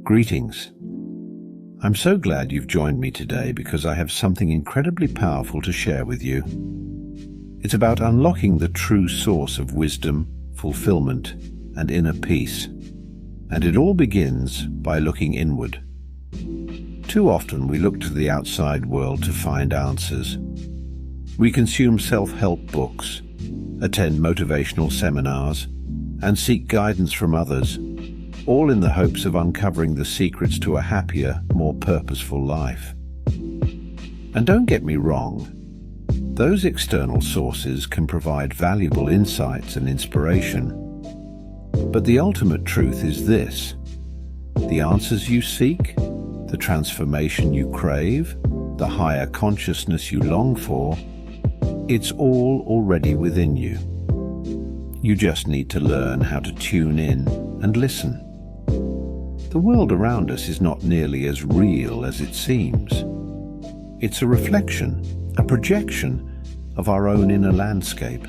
Greetings. I'm so glad you've joined me today because I have something incredibly powerful to share with you. It's about unlocking the true source of wisdom, fulfillment, and inner peace. And it all begins by looking inward. Too often we look to the outside world to find answers. We consume self-help books, attend motivational seminars, and seek guidance from others, all in the hopes of uncovering the secrets to a happier, more purposeful life. And don't get me wrong, those external sources can provide valuable insights and inspiration. But the ultimate truth is this: the answers you seek, the transformation you crave, the higher consciousness you long for, it's all already within you. You just need to learn how to tune in and listen. The world around us is not nearly as real as it seems. It's a reflection, a projection of our own inner landscape.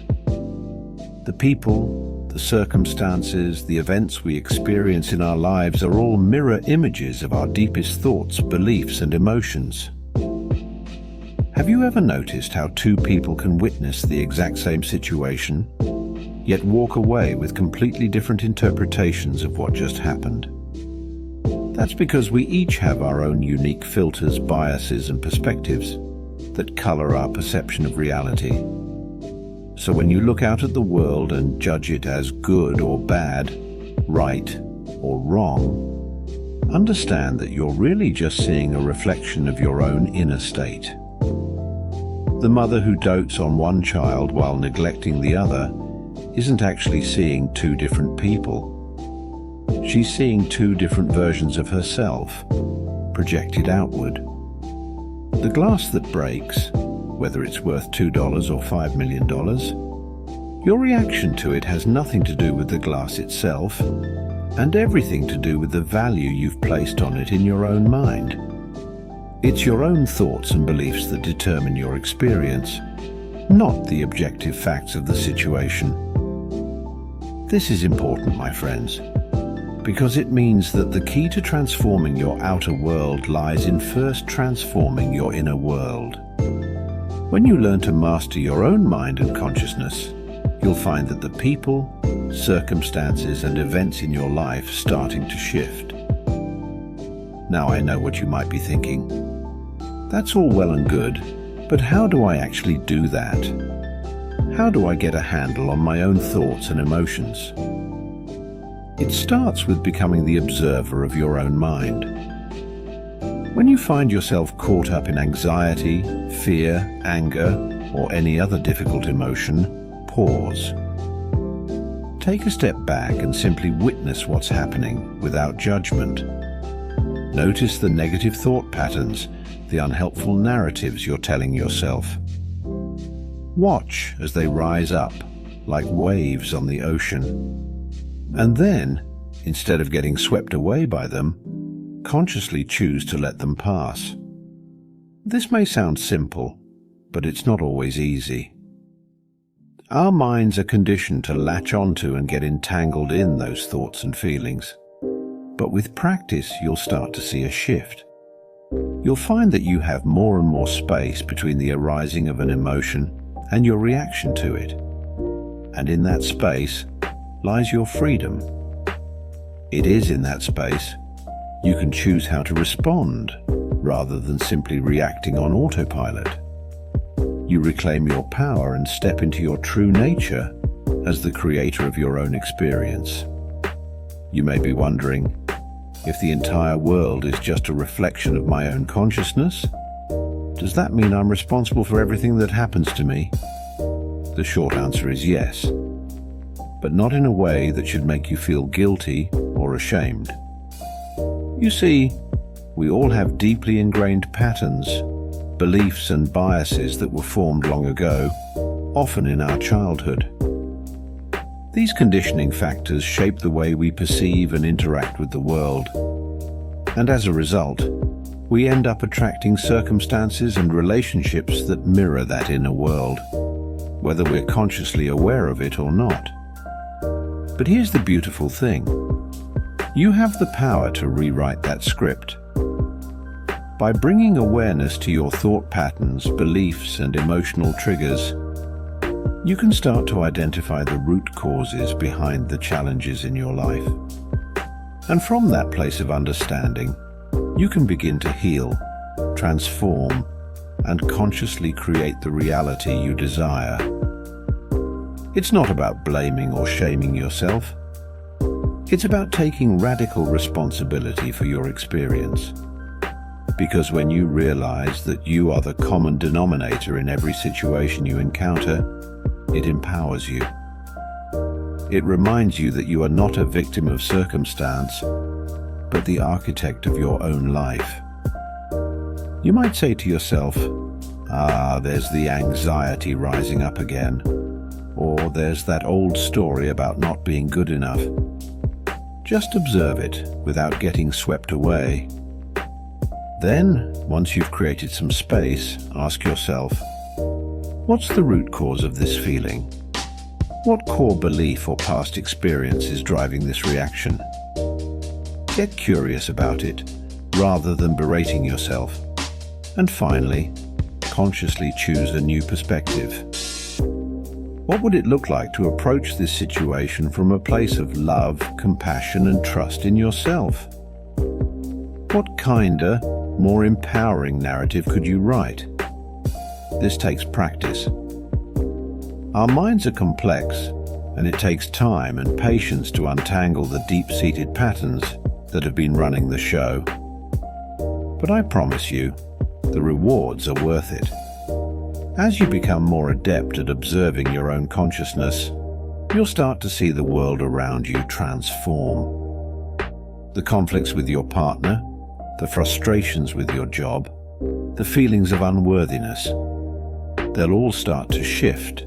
The people, the circumstances, the events we experience in our lives are all mirror images of our deepest thoughts, beliefs, and emotions. Have you ever noticed how two people can witness the exact same situation, yet walk away with completely different interpretations of what just happened? That's because we each have our own unique filters, biases, and perspectives that color our perception of reality. So when you look out at the world and judge it as good or bad, right or wrong, understand that you're really just seeing a reflection of your own inner state. The mother who dotes on one child while neglecting the other isn't actually seeing two different people. She's seeing two different versions of herself, projected outward. The glass that breaks, whether it's worth $2 or $5 million, your reaction to it has nothing to do with the glass itself, and everything to do with the value you've placed on it in your own mind. It's your own thoughts and beliefs that determine your experience, not the objective facts of the situation. This is important, my friends, because it means that the key to transforming your outer world lies in first transforming your inner world. When you learn to master your own mind and consciousness, you'll find that the people, circumstances, and events in your life starting to shift. Now I know what you might be thinking. That's all well and good, but how do I actually do that? How do I get a handle on my own thoughts and emotions? It starts with becoming the observer of your own mind. When you find yourself caught up in anxiety, fear, anger, or any other difficult emotion, pause. Take a step back and simply witness what's happening without judgment. Notice the negative thought patterns, the unhelpful narratives you're telling yourself. Watch as they rise up like waves on the ocean. And then, instead of getting swept away by them, consciously choose to let them pass. This may sound simple, but it's not always easy. Our minds are conditioned to latch onto and get entangled in those thoughts and feelings. But with practice, you'll start to see a shift. You'll find that you have more and more space between the arising of an emotion and your reaction to it. And in that space lies your freedom. It is in that space you can choose how to respond rather than simply reacting on autopilot. You reclaim your power and step into your true nature as the creator of your own experience. You may be wondering, if the entire world is just a reflection of my own consciousness, does that mean I'm responsible for everything that happens to me? The short answer is yes, but not in a way that should make you feel guilty or ashamed. You see, we all have deeply ingrained patterns, beliefs and biases that were formed long ago, often in our childhood. These conditioning factors shape the way we perceive and interact with the world, and as a result, we end up attracting circumstances and relationships that mirror that inner world, whether we're consciously aware of it or not. But here's the beautiful thing. You have the power to rewrite that script. By bringing awareness to your thought patterns, beliefs, and emotional triggers, you can start to identify the root causes behind the challenges in your life. And from that place of understanding, you can begin to heal, transform, and consciously create the reality you desire. It's not about blaming or shaming yourself. It's about taking radical responsibility for your experience. Because when you realize that you are the common denominator in every situation you encounter, it empowers you. It reminds you that you are not a victim of circumstance, but the architect of your own life. You might say to yourself, there's the anxiety rising up again, or there's that old story about not being good enough. Just observe it without getting swept away. Then, once you've created some space, ask yourself, what's the root cause of this feeling? What core belief or past experience is driving this reaction? Get curious about it, rather than berating yourself. And finally, consciously choose a new perspective. What would it look like to approach this situation from a place of love, compassion, and trust in yourself? What kinder, more empowering narrative could you write? This takes practice. Our minds are complex, and it takes time and patience to untangle the deep-seated patterns that have been running the show. But I promise you, the rewards are worth it. As you become more adept at observing your own consciousness, you'll start to see the world around you transform. The conflicts with your partner, the frustrations with your job, the feelings of unworthiness, they'll all start to shift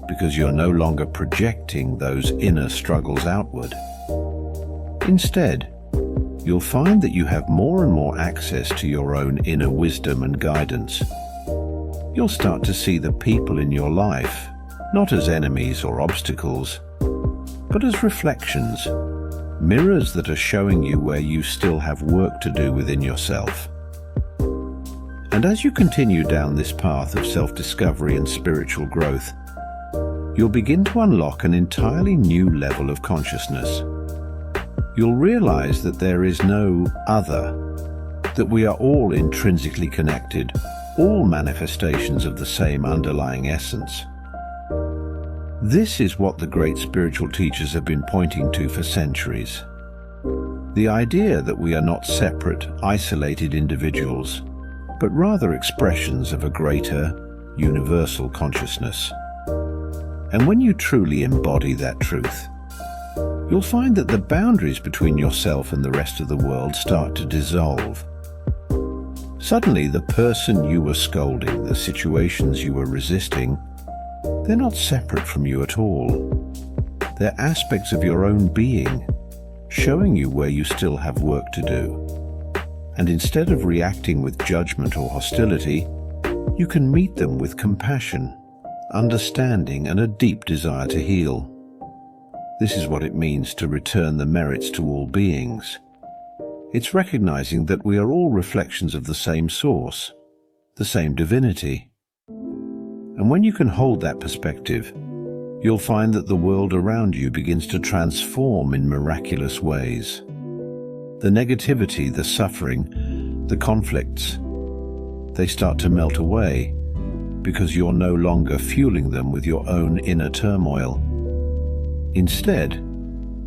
because you're no longer projecting those inner struggles outward. Instead, you'll find that you have more and more access to your own inner wisdom and guidance. You'll start to see the people in your life, not as enemies or obstacles, but as reflections, mirrors that are showing you where you still have work to do within yourself. And as you continue down this path of self-discovery and spiritual growth, you'll begin to unlock an entirely new level of consciousness. You'll realize that there is no other, that we are all intrinsically connected, all manifestations of the same underlying essence. This is what the great spiritual teachers have been pointing to for centuries. The idea that we are not separate, isolated individuals, but rather expressions of a greater, universal consciousness. And when you truly embody that truth, you'll find that the boundaries between yourself and the rest of the world start to dissolve. Suddenly, the person you were scolding, the situations you were resisting, they're not separate from you at all. They're aspects of your own being, showing you where you still have work to do. And instead of reacting with judgment or hostility, you can meet them with compassion, understanding, and a deep desire to heal. This is what it means to return the merits to all beings. It's recognizing that we are all reflections of the same source, the same divinity. And when you can hold that perspective, you'll find that the world around you begins to transform in miraculous ways. The negativity, the suffering, the conflicts, they start to melt away because you're no longer fueling them with your own inner turmoil. Instead,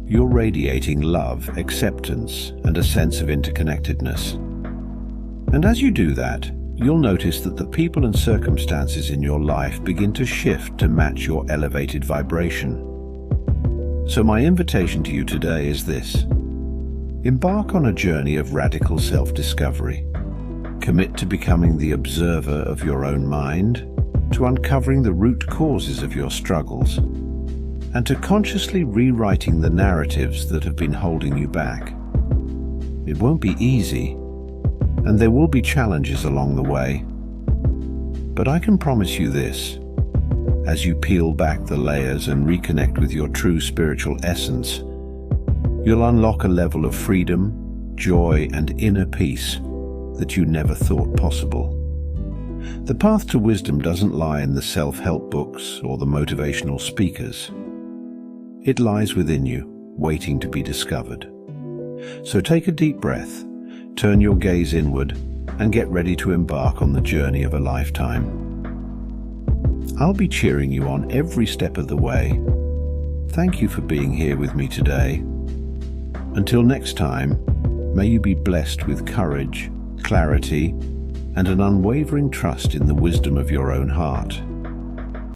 you're radiating love, acceptance, and a sense of interconnectedness. And as you do that, you'll notice that the people and circumstances in your life begin to shift to match your elevated vibration. So my invitation to you today is this: embark on a journey of radical self-discovery. Commit to becoming the observer of your own mind, to uncovering the root causes of your struggles, and to consciously rewriting the narratives that have been holding you back. It won't be easy, and there will be challenges along the way. But I can promise you this: as you peel back the layers and reconnect with your true spiritual essence, You'll unlock a level of freedom, joy, and inner peace that you never thought possible. The path to wisdom doesn't lie in the self-help books or the motivational speakers. It lies within you, waiting to be discovered. So take a deep breath, turn your gaze inward, and get ready to embark on the journey of a lifetime. I'll be cheering you on every step of the way. Thank you for being here with me today. Until next time, may you be blessed with courage, clarity, and an unwavering trust in the wisdom of your own heart.